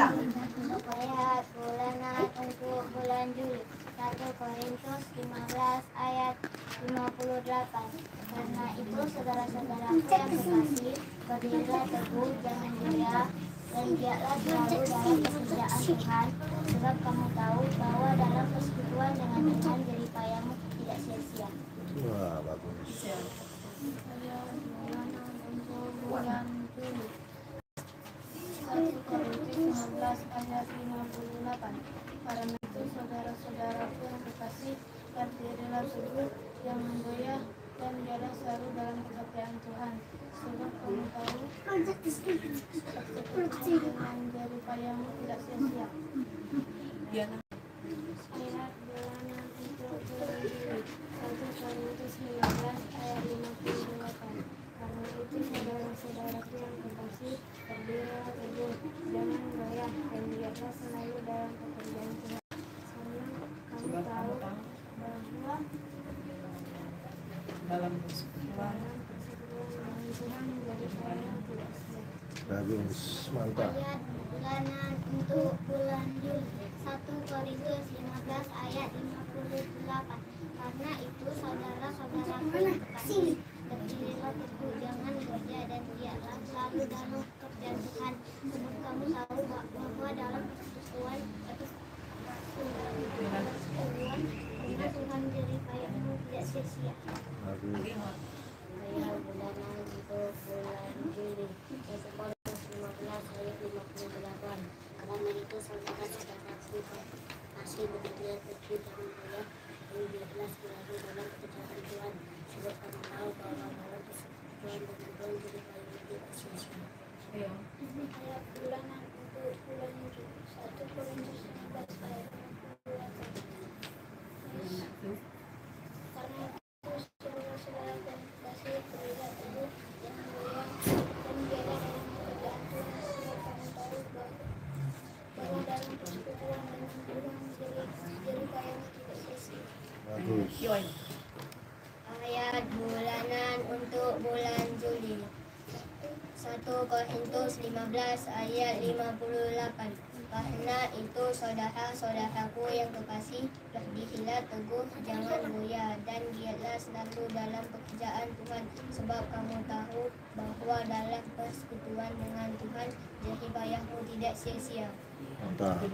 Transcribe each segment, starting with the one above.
Ayat bulanan untuk bulan Juli 1 Korintus 15 ayat 58. Karena itu saudara-saudaraku yang terkasih, berdirilah teguh, jangan goyah, dan giatlah selalu dalam pekerjaan Tuhan, sebab kamu tahu bahwa dalam persekutuan dengan Tuhan jerih payahmu tidak sia-sia. Wah, bagus. Ayat bulanan untuk bulan Juli 1 Korintus 15 ayat 58. Karena itu saudara-saudaraku yang terkasih, berdirilah teguh, jangan goyah, dan giatlah selalu dalam pekerjaan Tuhan, sebab kamu tahu dengan jerih payahmu tidak sia-sia. Ayat bulanan untuk bulan Juli 1 Korintus 15 ayat 58. Karena itu saudara-saudaraku yang terkasih, berdirilah teguh, jangan goyah, dan giatlah selalu dalam pekerjaan Tuhan, karena kamu tahu bahwa dalam persekutuan dengan Tuhan jerih payahmu tidak sia-sia. Bagus, mantap. Ayat bulanan untuk bulan Juli 1 Korintus 15 ayat 58. Karena itu saudara-saudaraku yang terkasih, berdirilah teguh, jangan goyah, dan giatlah selalu dalam pekerjaan Tuhan, sebab kamu tahu bahwa dalam persekutuan dengan Tuhan jerih payahmu tidak sia-sia. Bagus. Ayat bulanan untuk bulan Juli 1 Korintus 15 ayat 58. Karena itu saudara-saudaraku masih berdirilah teguh, jangan goyah, dan giatlah selalu dalam pekerjaan Tuhan, sebab kamu tahu bahwa dalam persekutuan dengan Tuhan jerih payahmu tidak sia-sia. Ayat bulanan untuk bulan Juli 1 Korintus 15 ayat 58. Karena itu saudara-saudara dan kasih, berdirilah teguh, jangan goyah, dan giatlah dalam pekerjaan Tuhan, sebab kamu tahu bahwa dalam persekutuan dengan Tuhan jerih payahmu tidak sia-sia. Bagus. Ayat bulanan untuk bulan Juli 1 Korintus 15 ayat 58. Karena itu saudara-saudaraku yang terkasih, berdirilah teguh, jangan goyah, dan giatlah selalu dalam pekerjaan Tuhan, sebab kamu tahu bahwa dalam persekutuan dengan Tuhan jerih payahmu tidak sia-sia. Mantap.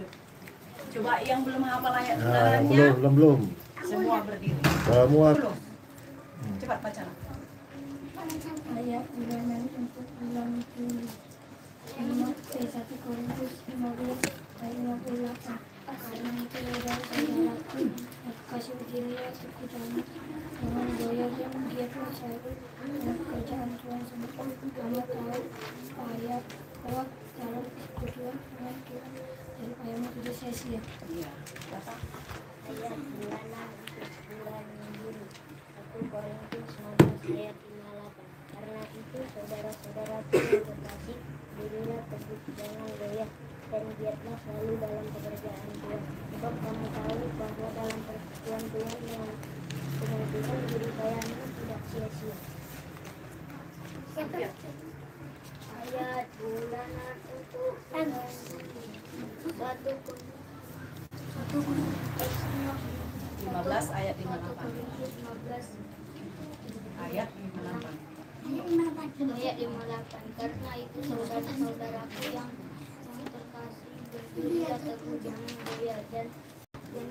Coba yang belum hafal ayat Nah, bularannya, belum. semua berdiri. Semua. Belum. Cepat baca. Ayat bulanan untuk bulan Juli 1 Korintus 15 ayat 58. Karena itu saudara-saudaraku kasih, berdirilah teguh, jangan goyah, dan giatlah selalu dalam pekerjaan Tuhan, sebab kamu tahu bahwa dalam persekutuan dengan Tuhan jerih payahmu tidak sia-sia. Ayat bulanan untuk bulan Juli 1 Korintus 15 ayat 58. Karena itu saudara-saudaraku yang terkasih, berdirilah teguh, jangan goyah, dan giatlah selalu dalam pekerjaan Tuhan, sebab kamu tahu bahwa dalam persekutuan Tuhan dengan Tuhan jerih payahmu tidak sia-sia. Ayat bulanan untuk bulan Juli 1 Korintus 15 ayat 58. 15 Ayat 58. ayat 58. Karena itu saudara-saudaraku yang terkasih, berdirilah teguh, jangan goyah, dan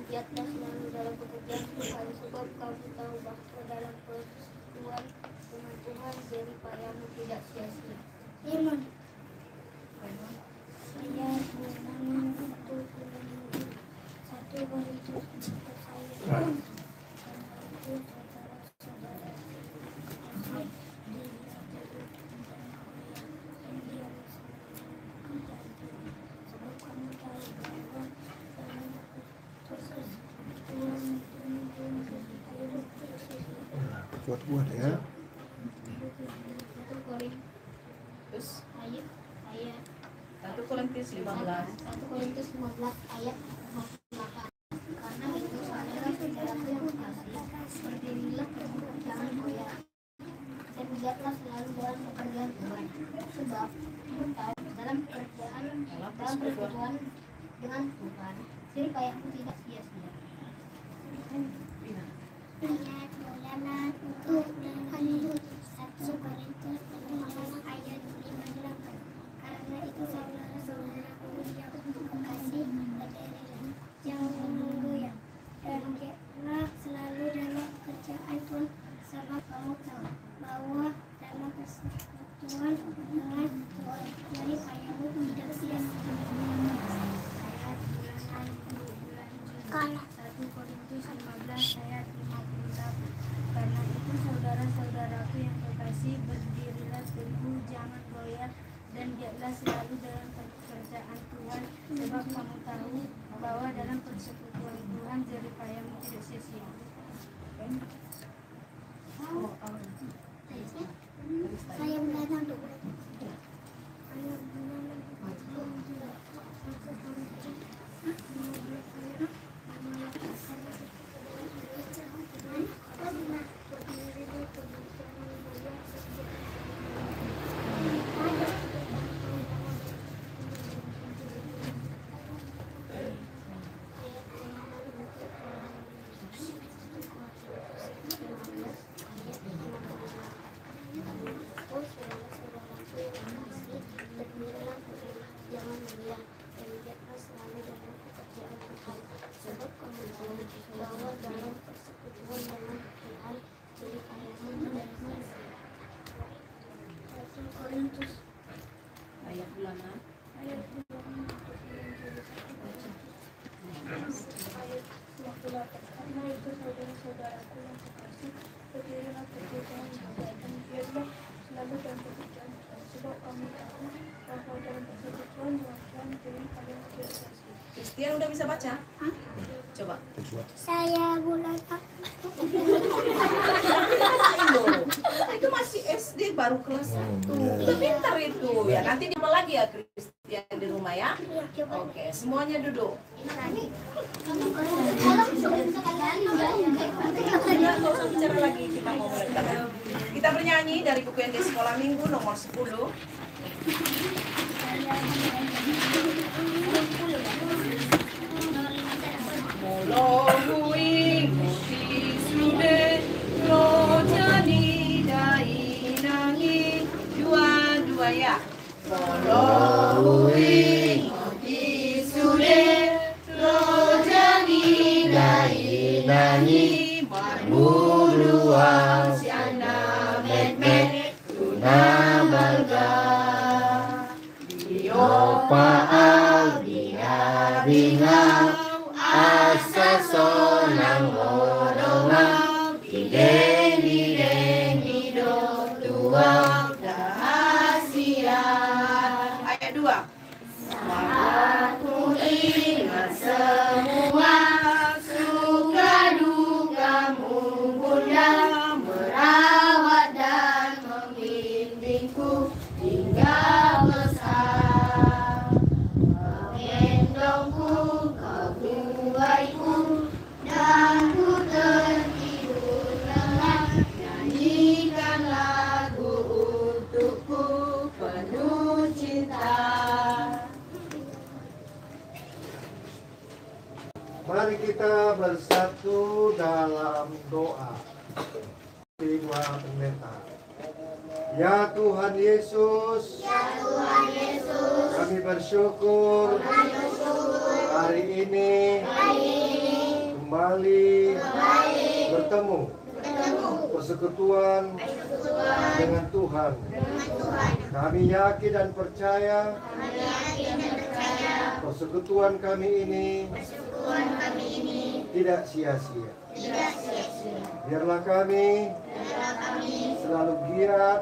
giatlah selalu dalam pekerjaan Tuhan, sebab kamu tahu bahwa dalam persekutuan dengan Tuhan jerih payahmu tidak sia-sia. Ayat bulanan untuk bulan Juli 1 Korintus 15 ayat 58. Karena itu saudara-saudara kasih, berdirilah teguh, jangan goyah, dan giatlah selalu dalam pekerjaan Tuhan, sebab kamu tahu bahwa dalam persekutuan dengan Tuhan jerih payahmu tidak sia-sia. Kuat-kuat ya. 1 Korintus ayat 1 Korintus 15. 1 Korintus 15 ayat 58. Karena itu saudara-saudaraku yang terkasih, berdirilah teguh, jangan goyah, dan giatlah selalu dalam pekerjaan Tuhan, sebab kamu tahu dalam pekerjaan dalam persekutuan dengan Tuhan, jerih payahmu tidak sia-sia. Ingat bulan untuk lanjut 1 Korintus 15 ayat 58. Karena itu saudara-saudaraku yang kekasih, berdirilah, jangan menggoyah, dan giatlah selalu dalam pekerjaan Tuhan, sebab kamu tahu bahwa dalam persekutuan dengan Tuhan jerih payahmu tidak sia-sia. Ayat 1 Korintus 15 ayat 58. Karena itu saudara-saudaraku yang kekasih, berdirilah teguh, jangan goyah, dan giatlah selalu dalam pekerjaan Tuhan, sebab kamu tahu bahwa dalam persekutuan Tuhan jerih payahmu tidak sia-sia. Saya mendatang tuh. Ayat ulangan. Karena itu saudara-saudaraku yang kekasih, berdirilah teguh, jangan goyah, dan giatlah selalu dalam pekerjaan Tuhan, sebab kamu tahu bahwa dalam persekutuan Tuhan jerih payahmu tidak sia-sia. Christian udah bisa baca? Coba. Saya bulan Itu masih SD baru kelas 1. iya. Itu pintar itu. Ya nanti dia lagi ya Christian di rumah ya. Oke, semuanya duduk. Nggak usah bicara lagi, kita mau mulai. Kita bernyanyi dari buku yang di sekolah minggu nomor 10. Molohui muti sude rojani dai nangi dua ya. Molohui muti sude rojani dai nangi marmuluang siana met tuna balga Paal binga asa sonang moronga ideng hidup tua rahasia. Ayat 2. Aku ingat semua suka dukamu Bunda, merawat dan membimbingku hingga besar. Menggendongku, kau tuaiku, dan ku tertidur lelap. Nyanyikan lagu untukku penuh cinta. Mari kita bersatu dalam doa. Dua pendeta. Ya Tuhan Yesus, kami bersyukur hari ini kembali bertemu persekutuan dengan Tuhan. Kami yakin dan percaya persekutuan kami ini tidak sia-sia. Biarlah kami selalu giat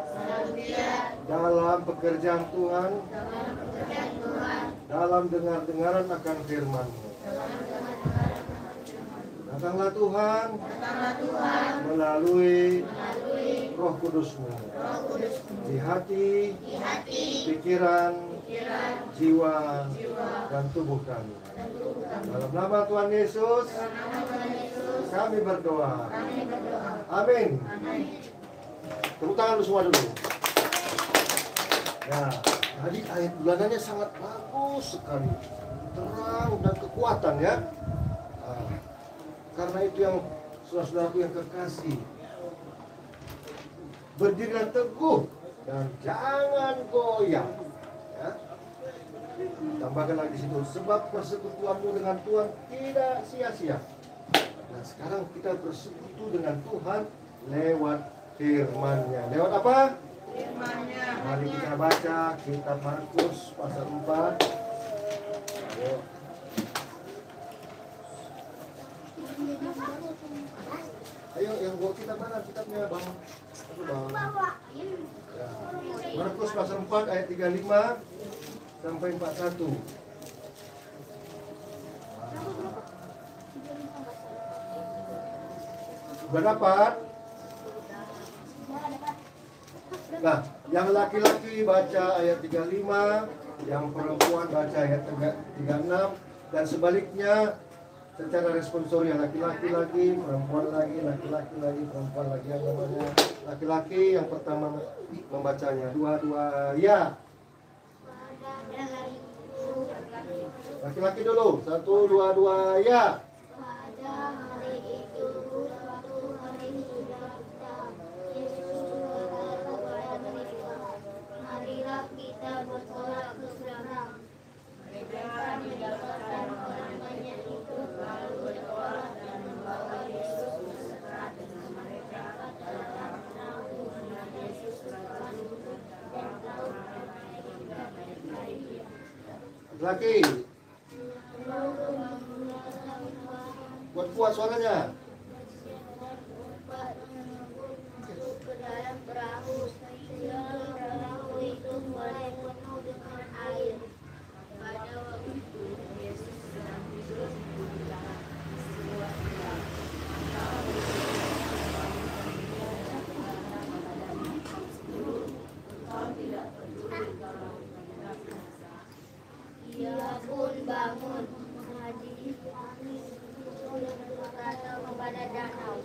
dalam pekerjaan Tuhan, dalam dengar-dengaran akan firman-Mu. Datanglah Tuhan melalui Roh Kudus-Mu di hati, pikiran, jiwa, dan tubuh kami. Dalam nama Tuhan Yesus, kami berdoa. Amin. Tepuk tangan semua dulu. Ya. Tadi ayat bulanannya sangat bagus sekali, terang dan kekuatan ya. Nah, karena itu yang saudara-saudaraku yang kekasih, berdirilah teguh dan jangan goyah. Ya. Tambahkan lagi di situ, sebab persekutuanmu dengan Tuhan tidak sia-sia. Nah, sekarang kita bersekutu dengan Tuhan lewat firman-Nya. Lewat apa? Firman-Nya. Mari kita baca kitab Markus pasal 4. Ayo. Ayo, yang bawa kitab mana? Kitabnya Bang. Ya. Markus pasal 4 ayat 35 sampai 41. Sudah dapat? Nah, yang laki-laki baca ayat 35, yang perempuan baca ayat 36, dan sebaliknya secara responsorial, laki-laki lagi, perempuan lagi, laki-laki lagi, perempuan lagi. Yang namanya laki-laki yang pertama membacanya, dua-dua ya. Laki-laki dulu, 1, 2, 2 ya. Pada hari itu, suatu hari sudah Yesus berkata kepada mereka, marilah kita bertolak ke sana. Mereka mendapatkan orang banyak itu, lalu bertolak dan membawa Yesus beserta dengan mereka ke dalam perahu. Yesus berlalu dan tahu mereka baik-baik. Laki, kuat suaranya. Ke dalam perahu, sehingga perahu itu mulai penuh dengan air. Pada waktu itu Yesus sedang tidur di dalam sebuah gua. Kau tidak peduli kalau ia pun bangun menghadiri angin dan berkata kepada danau,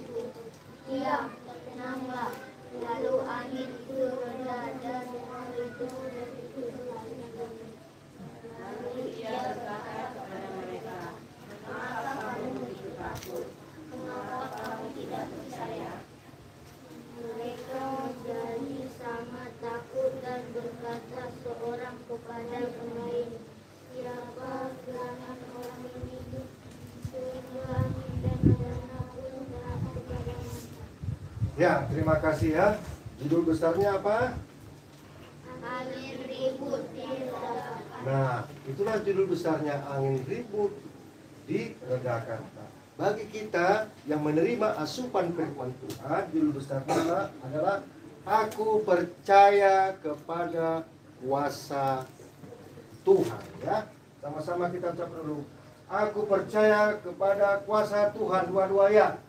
diam, tenanglah. Lalu angin itu reda dan danau itu berlalu. Lalu ia berkata kepada mereka, mengapa kamu begitu takut? Mengapa kamu tidak percaya? Mereka jadi sangat takut dan berkata seorang kepada yang lain, siapa gerangan orang ini sehingga angin dan danau pun taat kepadanya. Ya, terima kasih ya. Judul besarnya apa? Angin ribut diredakan. Nah, itulah judul besarnya, angin ribut diredakan. Nah, bagi kita yang menerima asupan firman Tuhan, judul besarnya adalah aku percaya kepada kuasa Tuhan. Ya, sama-sama kita ucap dulu. Aku percaya kepada kuasa Tuhan. Dua-dua ya.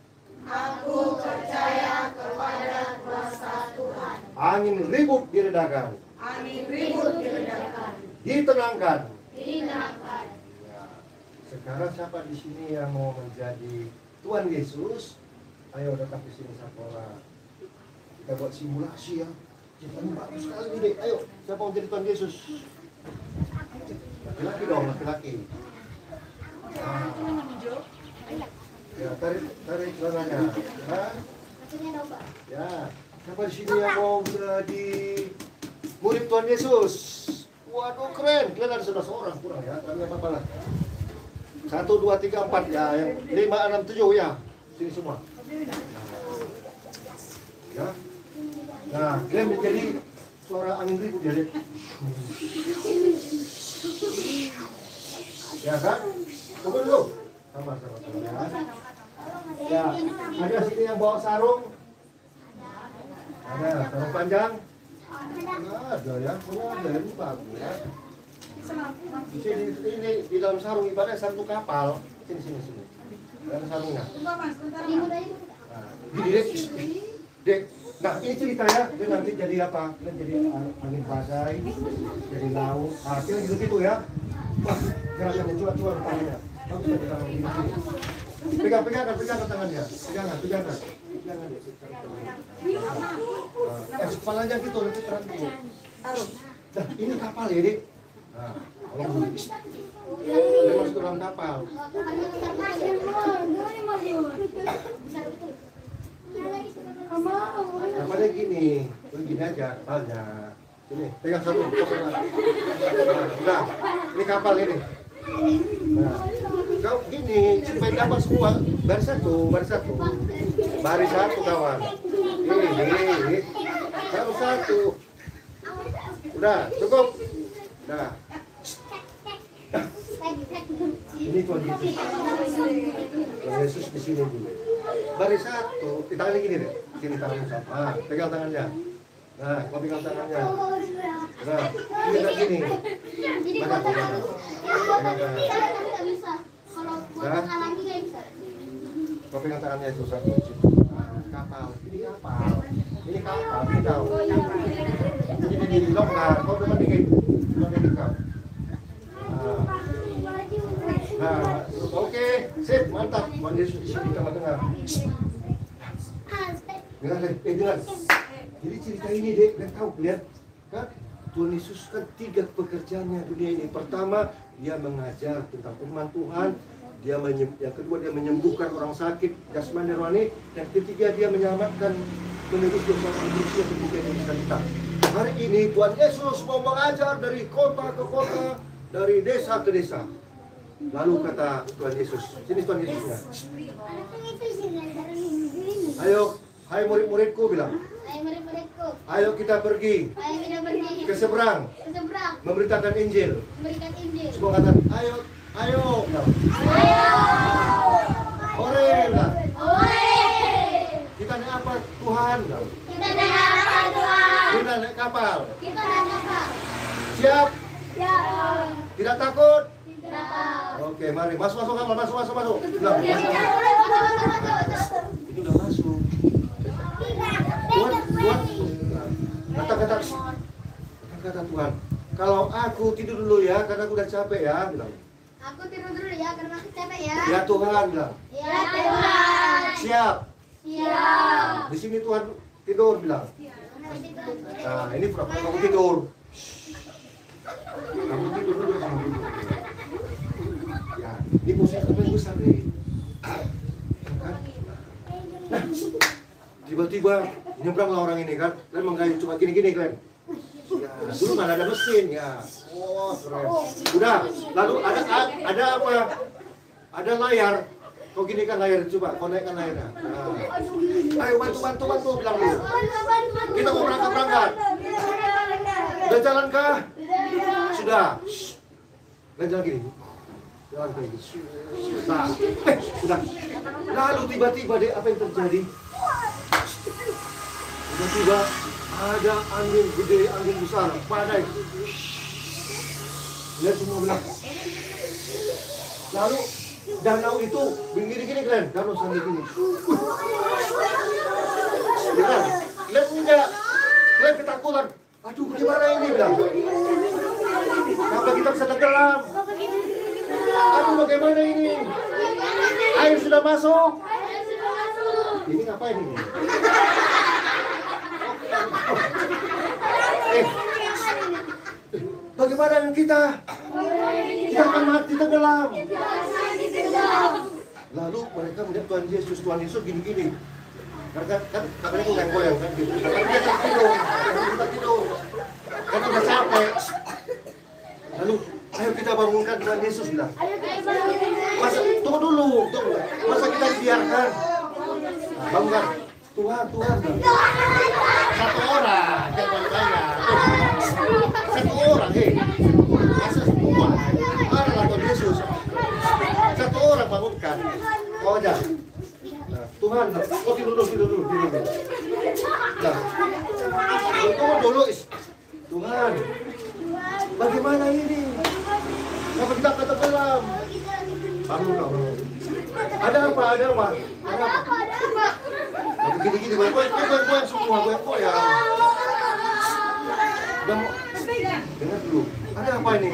Aku percaya kepada kuasa Tuhan. Angin ribut diredakan. Angin ribut diredakan. Ditenangkan. Ditenangkan. Ya. Sekarang siapa di sini yang mau menjadi Tuhan Yesus? Ayo datang ke sini sekolah. Kita buat simulasi ya. Ceritanya bagus sekali nih, Dek. Ayo, siapa mau jadi Tuhan Yesus? Laki-laki dong, laki-laki. Nah. Ya, tarik celananya. Ya. Ya. Siapa di sini yang mau jadi murid Tuhan Yesus? Waduh, keren. Kalian ada 11 orang kurang ya. Tapi apa-apa lah. 1, 2, 3, 4 ya. Yang 5, 6, 7 ya. Sini semua. Ya. Nah, kalian menjadi suara angin ribut ya, Dek. Ya kan? Tunggu dulu. Sama-sama ya. Ada sini yang bawa sarung? Ada, sarung panjang? Ada ya, ada ini bagus ya. Di sini, ini di dalam sarung ibaratnya satu kapal. Sini. Ada sarungnya. Nah, ini Dek. Nah, ini cerita ya. Dia nanti jadi apa? Dia jadi angin badai, jadi laut. Nah, kira gitu ya. Wah, gerakannya cuan-cuan tangannya. Bagus ya tangan ini. Pegang ke tangannya. Pegangan. Jangan deh. Kepalanya gitu nanti terang dulu. Nah, ini kapal ya, Dik. Nah, tolong dulu. Udah masuk ke dalam kapal. Kapalnya gini aja kapalnya. Ini, pegang satu. Nah, udah, ini kapal ini. Nah, kau gini, supaya dapat semua. Baris satu. Baris satu kawan. Ini. Satu. Udah, cukup. Nah. Ini Tuhan Yesus. Tuhan Yesus di sini dulu. Baris satu, di tangannya gini deh. Sini tangannya sama. Pegang tangannya. Nah, kau pegang tangannya. Nah, ini kayak gini. Pegang tangannya. Nah, kau pegang tangannya itu satu. Kapal. Ini kapal. Ini kau. Ini di longgar. Kau depan dikit. Kau. Nah, oke, sip, mantap. Tuhan Yesus di sini tengah-tengah. Dengar. Jadi cerita ini, Dek, kalian tahu, lihat kan? Tuhan Yesus kan 3 pekerjaannya dunia ini. Pertama, dia mengajar tentang firman Tuhan. Yang kedua, dia menyembuhkan orang sakit jasmani dan rohani. Yang ketiga, dia menyelamatkan menebus dosa manusia ketika dia kita. Hari ini Tuhan Yesus mau mengajar dari kota ke kota, dari desa ke desa. Lalu kata Tuhan Yesus, sini Tuhan Yesusnya. Ayo, hai murid-muridku bilang. Ayo kita pergi ke seberang, memberitakan Injil. Semua kata, ayo. Hore, bilang. Kita naik apa Tuhan? Kita naik kapal. Siap? Tidak takut? Oke, mari masuk kapal, masuk. Bilang, ini udah masuk. Tuhan, kata Tuhan, kalau aku tidur dulu ya, karena aku udah capek ya, bilang. Aku tidur dulu ya, karena aku capek ya. Ya Tuhan, bilang. Ya Tuhan. Siap. Siap. Di sini Tuhan tidur, bilang. Nah, ini pura-pura kamu tidur. Kamu tidur dulu, kamu tidur. Ya, ini posisi kamu yang besar nih. Nah, tiba-tiba nyebranglah orang ini kan, dan menggayung cuma gini-gini kan. Ya, dulu nggak ada mesin ya. Oh, keren. Udah, lalu ada apa? Ada layar. Kau gini kan layar, coba kau naikkan layarnya. Nah. Ayo bantu bilang dulu. Kita mau berangkat. Udah jalan kah? Sudah. Dan jalan gini. Jalan gini. Sudah. Lalu tiba-tiba deh apa yang terjadi? Tiba-tiba ada angin gede, angin besar, badai. Lihat semua bilang. Lalu danau itu begini-gini kalian, danau sampai gini. Lihat enggak? Kalian ketakutan. Aduh, gimana ini bilang? Kenapa kita bisa tenggelam? Aduh, bagaimana ini? Air sudah masuk. Ini ngapain ini? Bagaimana dengan kita? Kita akan mati tenggelam. Lalu mereka melihat Tuhan Yesus gini-gini. Karena kan mereka goyang-goyang kan gitu. Karena dia tak tidur. Karena udah capek. Lalu, ayo kita bangunkan Tuhan Yesus bilang. Masa, tunggu dulu. Masa kita dibiarkan? Nah, bangunkan. Tuhan. Satu orang, jangan banyak. Satu orang, masa semua? Maralah Tuhan Yesus. Satu orang bangunkan. Kau aja. Nah, Tuhan, tidur dulu. Nah, tunggu dulu. Tuhan, bagaimana ini? Kenapa kita tenggelam? Bangun. Ada apa? Gini, goyang semua, goyang. Dengar dulu, ada apa ini?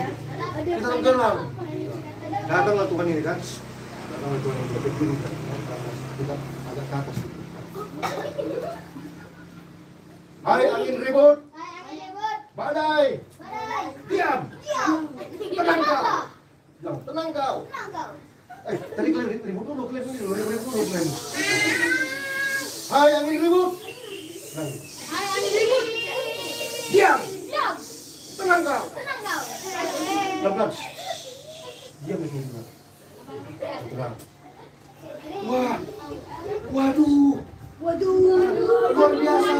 Kita tenggelam. Datanglah Tuhan ini kan. Datanglah Tuhan ini, berdiri kan. Kita agak ke atas. Hai angin ribut. Badai. Diam. Tenang kau. Bilang, tenang kau. Tadi kalian ribut dulu, ribut dulu. Hai yang ribut. Diam. Tenang kau. Pelan-pelan. Diam ini. Tenang. Wah. Waduh. Luar biasa.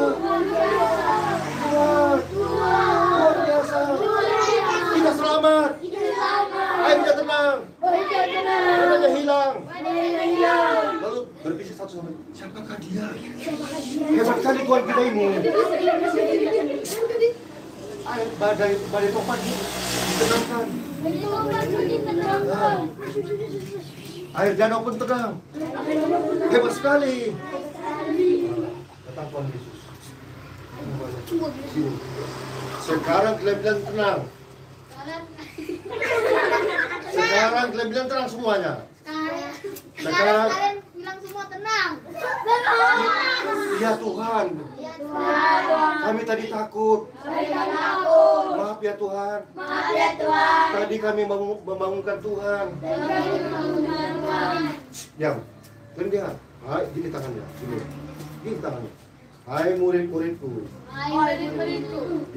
Wah. Luar biasa. Kita selamat. Ayo kita tenang. Dadanya hilang. Lalu berpikir satu sama lain, siapakah dia? Hebat kali Tuhan kita ini. Air badai topan ditenangkan. Air danau pun tenang. Hebat sekali. Kata Tuhan Yesus. Sini. Sekarang kalian bilang tenang. Sekarang kalian bilang tenang semuanya. Sekarang kalian bilang semua tenang. Ya Tuhan. Kami tadi takut. Maaf ya Tuhan. Tadi kami membangunkan Tuhan. Diam. Kalian diam. Hai, gini tangannya. Gini tangannya. Hai murid-muridku.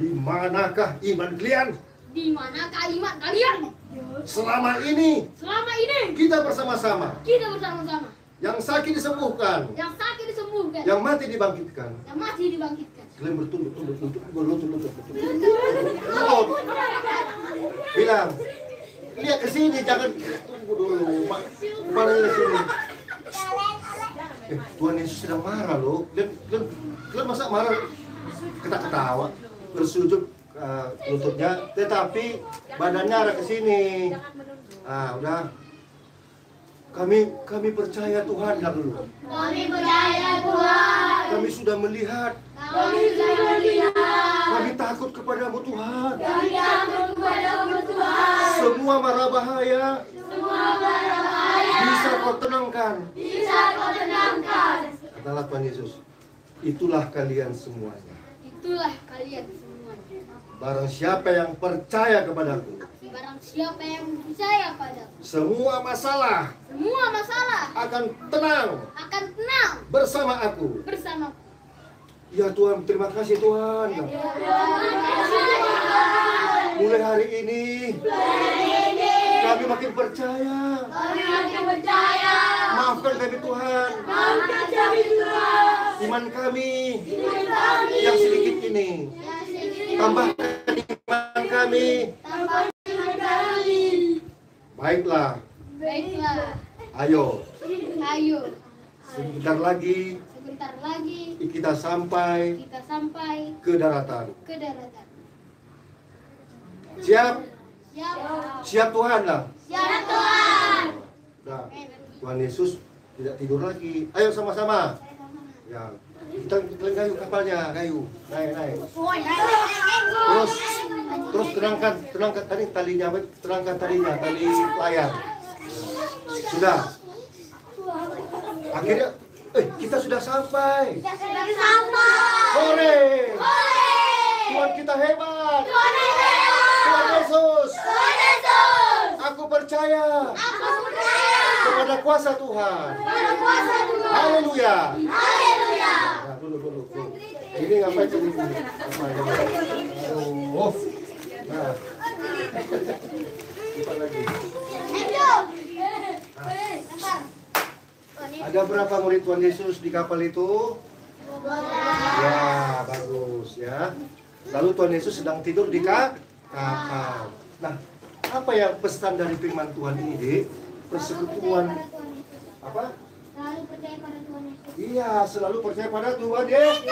Di manakah iman kalian? Di manakah iman kalian? Selama ini kita bersama-sama. Yang sakit disembuhkan. Yang mati dibangkitkan. Kalian bertunduk. Bilang, lihat ke sini, jangan tunggu dulu. Mana ke sini? Tuhan Yesus sedang marah loh. Kalian masa marah? Ketawa, bersujud lututnya, tetapi badannya arah ke sini. Udah. Kami percaya Tuhan dulu. Kami sudah melihat. Kami takut kepadamu Tuhan. Semua mara bahaya bisa kau tenangkan. Katalah Tuhan Yesus, itulah kalian semuanya. Barang siapa yang percaya kepadaku, semua masalah akan tenang bersama aku. Ya Tuhan, terima kasih Tuhan. Mulai hari ini kami makin percaya. Maafkan kami Tuhan. Iman kami yang sedikit ini. Tambahkan iman kami. Baiklah. Ayo. Sebentar lagi kita sampai ke daratan. Siap? Siap Tuhan lah. Nah, Tuhan Yesus tidak tidur lagi. Ayo sama-sama. Ya, kita kayu kapalnya, kayu. Naik. Terus terangkan tadi talinya, terangkan talinya, tali layar. Sudah. Akhirnya kita sudah sampai. Hore! Tuhan kita hebat. Tuhan Yesus. Aku percaya kepada kuasa Tuhan. Haleluya. Nah, dulu. Ini ngapain tadi? Oh. Nah. Lipat lagi. Ada berapa murid Tuhan Yesus di kapal itu? Ya, bagus ya. Lalu Tuhan Yesus sedang tidur di kapal. Nah, apa yang pesan dari firman Tuhan ini, Dik? Persekutuan apa? Selalu percaya pada Tuhan Yesus. Iya, selalu percaya pada Tuhan Yesus.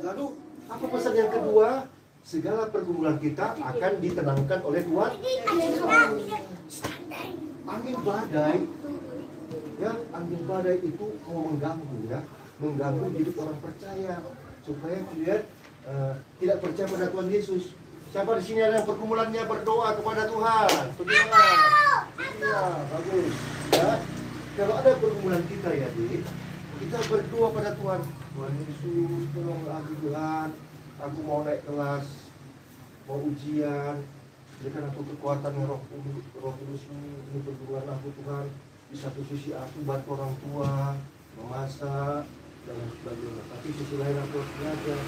Lalu apa pesan yang kedua? Segala pergumulan kita akan ditenangkan oleh Tuhan. Angin badai, ya, angin badai itu mau mengganggu, ya, mengganggu hidup orang percaya supaya lihat tidak percaya pada Tuhan Yesus. Siapa di sini ada yang pergumulannya berdoa kepada Tuhan? Berdoa. Ya, bagus. Ya. Kalau ada pergumulan kita ya, kita berdoa pada Tuhan. Tuhan Yesus, tolonglah aku Tuhan. Aku mau naik kelas, mau ujian, Berikan aku kekuatan Roh Kudus ini perguruan aku Tuhan. Di satu sisi aku bantu orang tua memasak dan sebagainya, tapi sisi lain aku harus belajar.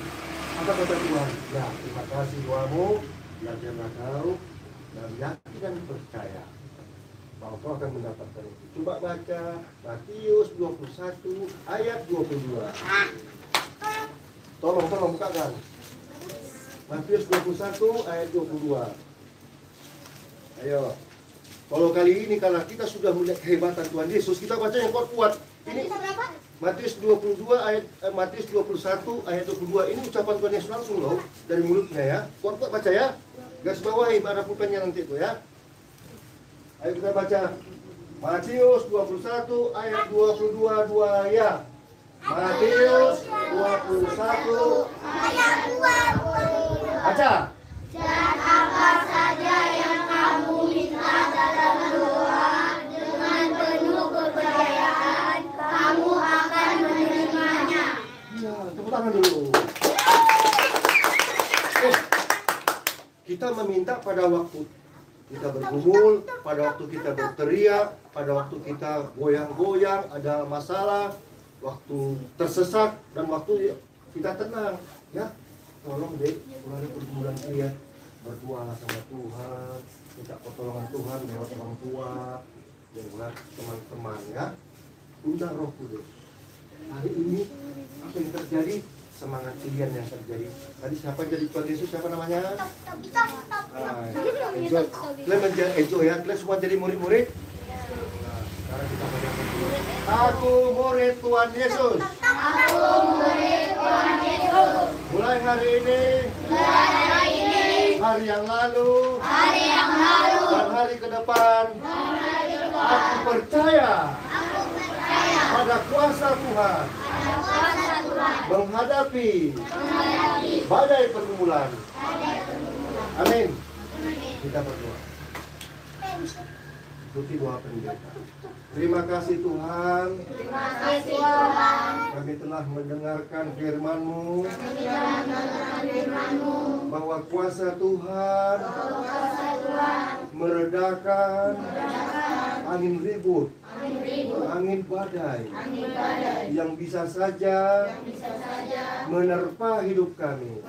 Apa kata Tuhan? Ya, terima kasih doamu, belajarlah kau dan yakin dan percaya bahwa kau akan mendapatkan itu. Coba baca Matius 21 ayat 22. Tolong bukakan. Matius 21 ayat 22. Ayo. Kalau kali ini karena kita sudah melihat kehebatan Tuhan Yesus, kita baca yang kuat-kuat. Ini Matius 21 ayat 22. Ini ucapan Tuhan Yesus langsung loh dari mulutnya ya. Kuat-kuat baca ya. Garis bawahi pada pulpennya nanti itu ya. Ayo kita baca Matius 21 ayat 22 ya. Matius 21 ayat 22. Baca. Dan apa saja yang kamu minta dalam doa dengan penuh kepercayaan, kamu akan menerimanya. Ya, tepuk tangan dulu. Kita meminta pada waktu kita bergumul, pada waktu kita berteriak, pada waktu kita goyang-goyang, ada masalah, waktu tersesat, dan waktu kita tenang. Ya, tolong deh, mulai pergumulan dia berdoa sama Tuhan, minta pertolongan Tuhan lewat orang tua, lewat teman-teman ya. Undang Roh Kudus. Hari ini apa yang terjadi? Semangat pilihan yang terjadi. Tadi siapa jadi Tuhan Yesus? Siapa namanya? Enjoy. Kalian menjadi enjoy ya. Kalian semua jadi murid-murid. Nah, sekarang kita banyak berdoa. Aku murid Tuhan Yesus. Aku murid Tuhan Yesus. Mulai hari ini. Hari yang lalu. Dan hari ke depan. Aku percaya. Pada kuasa Tuhan. Menghadapi badai pergumulan. Amin. Kita berdoa. Ikuti doa pendeta. Terima kasih Tuhan. Kami telah mendengarkan firman-Mu. Bahwa kuasa Tuhan meredakan angin ribut, angin badai yang bisa saja menerpa hidup kami.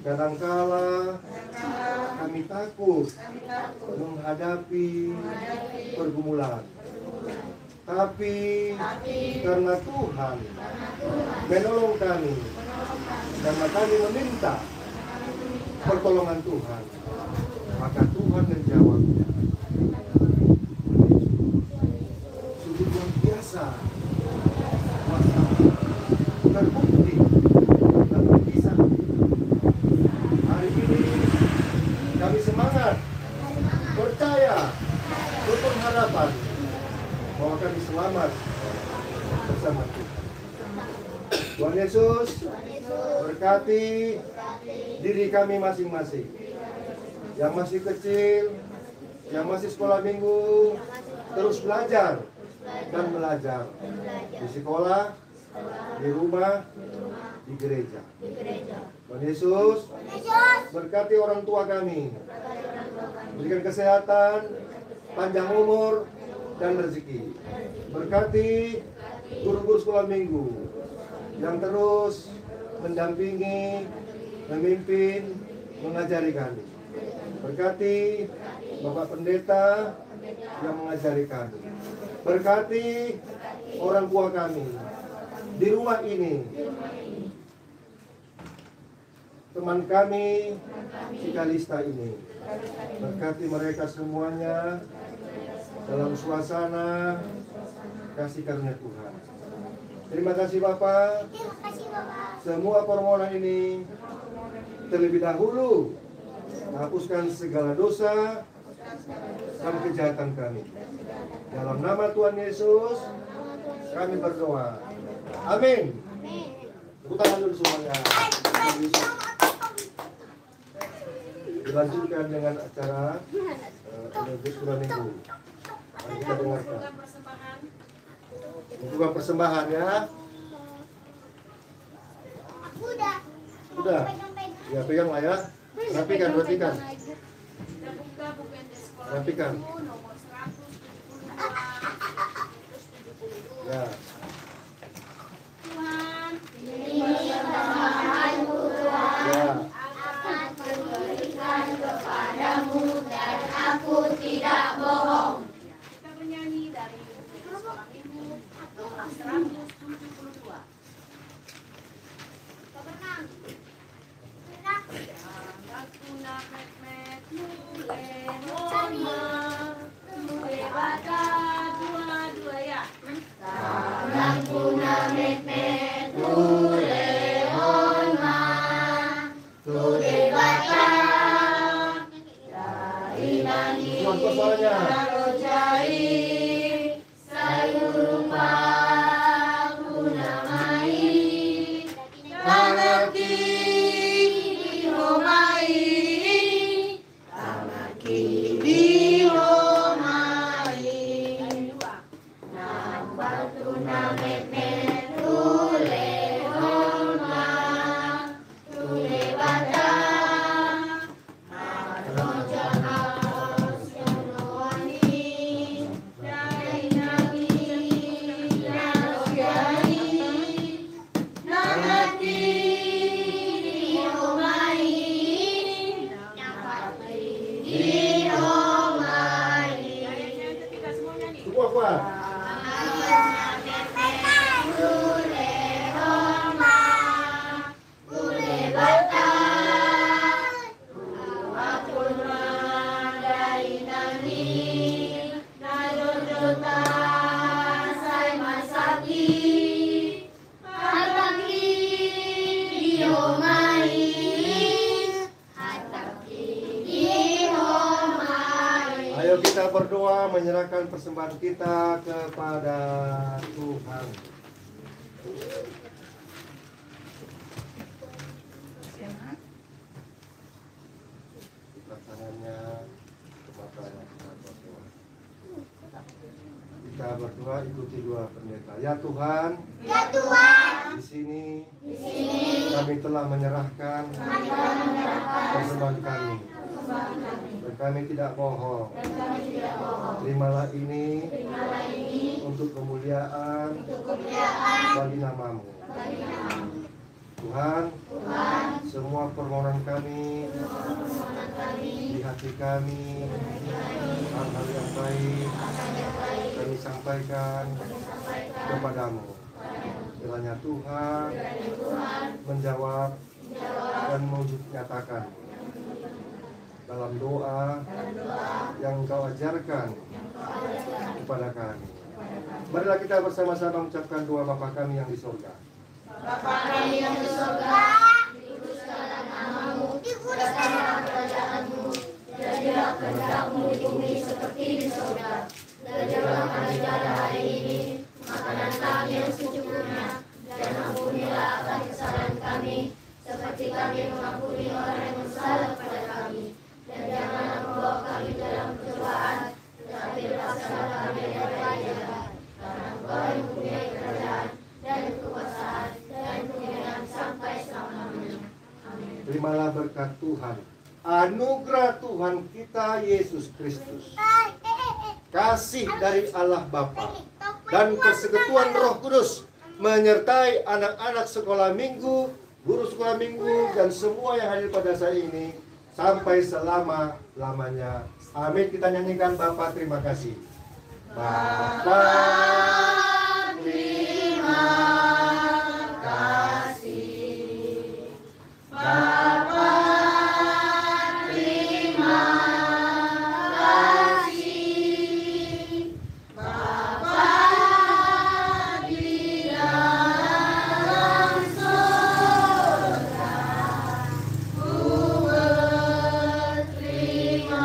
Kadangkala kami takut menghadapi pergumulan. Tapi karena Tuhan menolong kami, karena kami meminta pertolongan Tuhan, maka Tuhan menjawabnya. Sungguh luar biasa, kuasa terbukti dan bisa. Hari ini kami semangat, percaya, berpengharapan bahwa kami selamat bersama Tuhan. Tuhan Yesus berkati diri kami masing-masing. Yang masih kecil, yang masih sekolah minggu, terus belajar dan belajar. Di sekolah, di rumah, di gereja. Tuhan Yesus berkati orang tua kami. Berikan kesehatan, panjang umur, dan rezeki. Berkati guru-guru sekolah minggu yang terus mendampingi, memimpin, mengajari kami. Berkati Bapak Pendeta yang mengajari kami. Berkati orang tua kami di rumah ini. Teman kami si Kalista ini. Berkati mereka semuanya dalam suasana kasih karunia Tuhan. Terima kasih Bapak. Semua permohonan ini terlebih dahulu hapuskan segala dosa dan kejahatan kami. Dalam nama Tuhan Yesus kami berdoa. Amin. Tepuk tangan dulu semuanya. Dilanjutkan dengan acara sekolah minggu. Mari kita dengarkan. Bukan persembahan ya. Udah. Udah. Ya pegang lah ya. Rapikan. juga buku yang di sekolah Rapikan. minggu nomor 172. Ya. Tuhan, Ya. akan memberikan kepadamu dan aku tidak bohong. Kita bernyanyi dari buku yang di sekolah minggu nomor 172. Kita berenang. Jangan punah met-met mule honma mule bata dua-dua ya. Jangan punah met-met mule honma mule bata dari nani Contoh suaranya. rojai sayur rupa punamai tanaki dihomai tanaki dihomai nampak tuna met-met tule honma tule bata roja aus yonoani dari nabi narojai nangati dihomai nangati dihomai Ayatnya ketiga semuanya nih. Semua kuat. Ule homa ule bata apun dari nani najojota sai masaki hataki dihomai hataki dihomai. Ayo kita berdoa menyerahkan persembahan kita kepada Tuhan. Buka tangannya, matanya kita berdoa. Kita berdoa ikuti dua pendeta. Ya Tuhan, Ya Tuhan, di sini kami telah menyerahkan persembahan kami. Dan kami tidak bohong. Terimalah ini untuk kemuliaan bagi namamu. Tuhan, semua permohonan kami di hati kami, hal-hal yang baik kami sampaikan kepadamu. Kiranya Tuhan menjawab dan menyatakan dalam doa yang Engkau ajarkan kepada kami. Marilah kita bersama-sama mengucapkan doa Bapa kami yang di surga. Bapa kami yang di surga, dikuduskanlah namamu, datanglah kerajaanmu, jadilah kehendakmu di bumi seperti di surga. Berilah kami pada hari ini makanan kami yang secukupnya, dan ampunilah akan kesalahan kami, seperti kami mengampuni orang yang bersalah kepada kami. Dan janganlah membawa kami dalam pencobaan, tetapi lepaskanlah kami dari jahat. Karena Engkau yang mempunyai kerajaan dan kekuasaan dan kemuliaan sampai selama-lamanya. Amin. Terimalah berkat Tuhan, anugerah Tuhan kita Yesus Kristus, kasih dari Allah Bapa, dan persekutuan Roh Kudus menyertai anak-anak sekolah minggu, guru sekolah minggu, dan semua yang hadir pada saat ini sampai selama-lamanya. Amin. Kita nyanyikan Bapa terima kasih. Bapa terima kasih. Bapa terima kasih. Bapa di dalam surga, ku berterima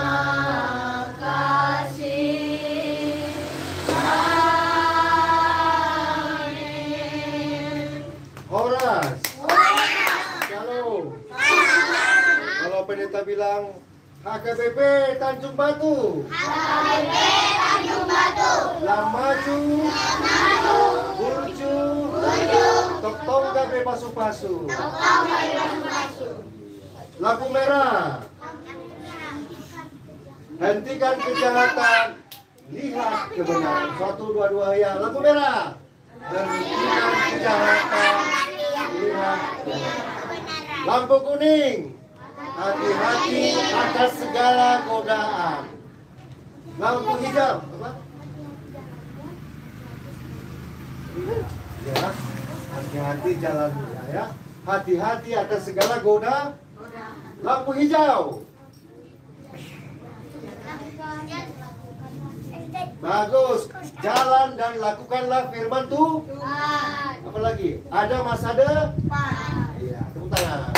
kasih. Amin. Horas. Shalom. Kalau pendeta bilang HKBP Tanjung Batu. HKBP Tanjung Batu. Lamaju. Lamaju. Burju. Burju. Tok-tok gabe pasu-pasu. Tok-tok gabe pasu-pasu. Lampu merah. Hentikan kejahatan, lihat kebenaran. 1, 2, 2 ya. Lampu merah. Hentikan kejahatan, lihat kebenaran. Lampu kuning. Hati-hati atas segala godaan. Lampu hijau. Apa? Ya, hati-hati jalannya ya. Hati-hati atas segala godaan. Lampu hijau. Bagus. Jalan dan lakukanlah firman Tuhan. Apalagi? Ada masa depan. Iya, tepuk tangan.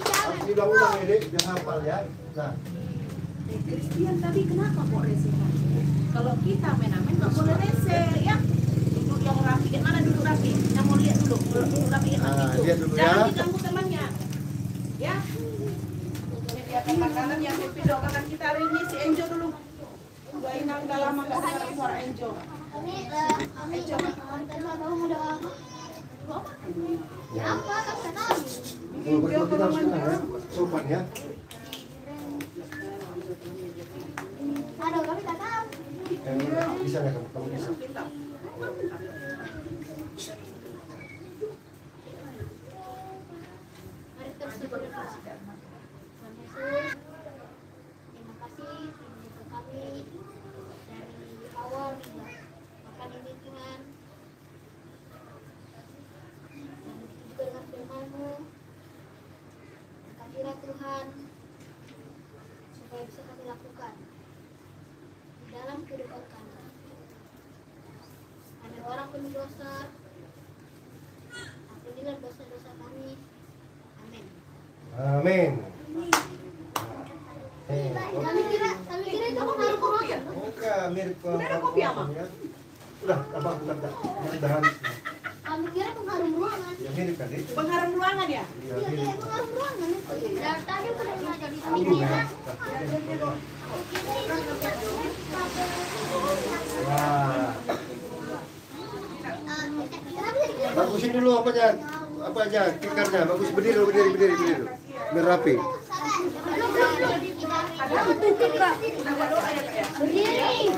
Harus diulang-ulang ya, Dek. Jangan hafal ya. Nah. Christian tadi kenapa kok rese? Kalau kita main-main nggak boleh rese ya. Duduk yang rapi, mana duduk rapi? Yang mau lihat dulu, duduk rapi yang itu. Lihat dulu Jangan ya. diganggu temannya. Ya. Ini dia makanan yang video kanan kita hari ini si Enjo dulu. Udah inang udah lama nggak dengar suara Enjo. Enjo. Ya. Betul-betul kita harus tenang ya. Sopan ya. Aduh, kami tak tahu. Bisa nggak kamu bisa? Mari terus berdoa. Tuhan Yesus, terima kasih untuk kami dari awal hingga makan ini Tuhan. Dan juga dengan firman-Mu, berkatilah Tuhan supaya bisa kami lakukan di dalam kehidupan kami. Kami orang penuh dosa, ampunilah dosa-dosa kami. Amin. Amin. Kami kira itu pengaruh kopi. Bukan, mirip ke Udah ada kopi apa? ya. Udah, apa bukan dah. Mudah-mudahan. Kami kira pengaruh ruangan. Ya mirip kan, Dek? Pengharum ruangan ya? Iya, Iya, mirip. kayak pengaruh ruangan. Dari tadi udah belajar di kami Dulu kira. ya. Wah. Bagusin dulu apa aja, kikarnya. Bagus, berdiri. Biar rapi. Berdiri.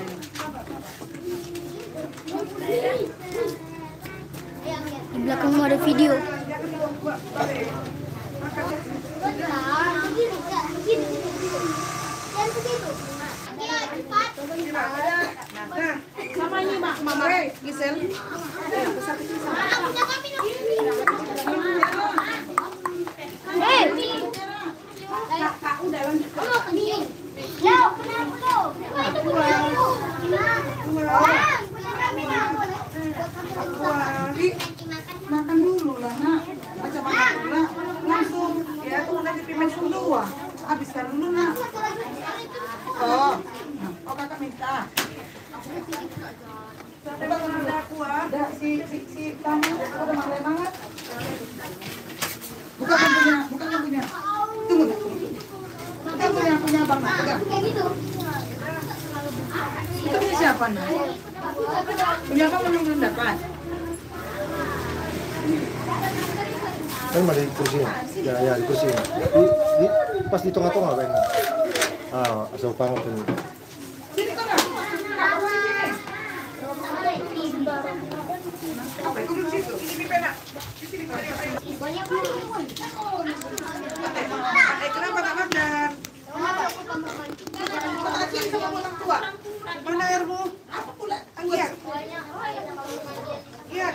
Di belakangmu ada video. Nah, sama ini Mama Gisel. Udah lanjut. Makan dulu lah, nak. Baca makan dulu lah. Langsung. Ya, tuh nanti pimen dua. Habiskan dulu, nak. Oh, kakak minta. Coba kalau ada aku ada si kamu udah malah banget. Bukan punya. Tunggu. Bukan punya abang, nak. Pegang. Itu punya siapa, nak? Punya abang belum dapat. Kan ada di kursi. Ya di kursi. Di pas di tengah-tengah kan. Ah, sopan tuh. Sini kau nak. Apa itu duduk situ? Ini pena. Di sini kau ada. Kenapa tak makan? Kasihan sama orang tua. Mana airmu? Apa pula? Lihat. Lihat.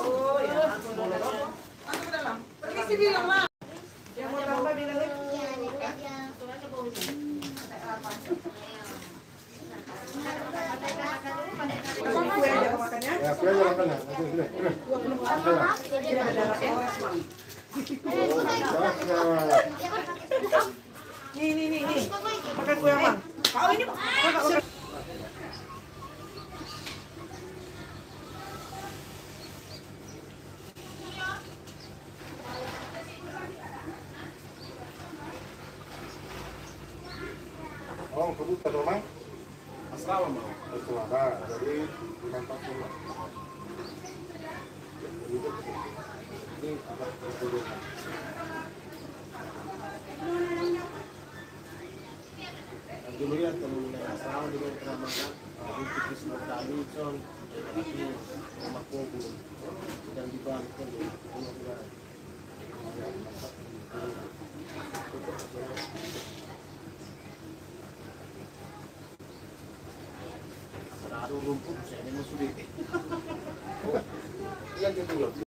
Oh ya, masuk ke dalam. Permisi bilang lah. Yang mau tambah bilangnya. Kue aja makannya. Ya, kue aja makan ya. Ini ada lapis. Nih. Makan kue apa? Kau ini makan. Oh, kebuka rumah. Asal mau. Itu ada dari kantor rumah. ini apa dulu. Dulu ya temen asal di pernah makan di tipis kali son tapi rumah kobo sedang dibangun rumput saya ini mau sulit. Iya gitu loh.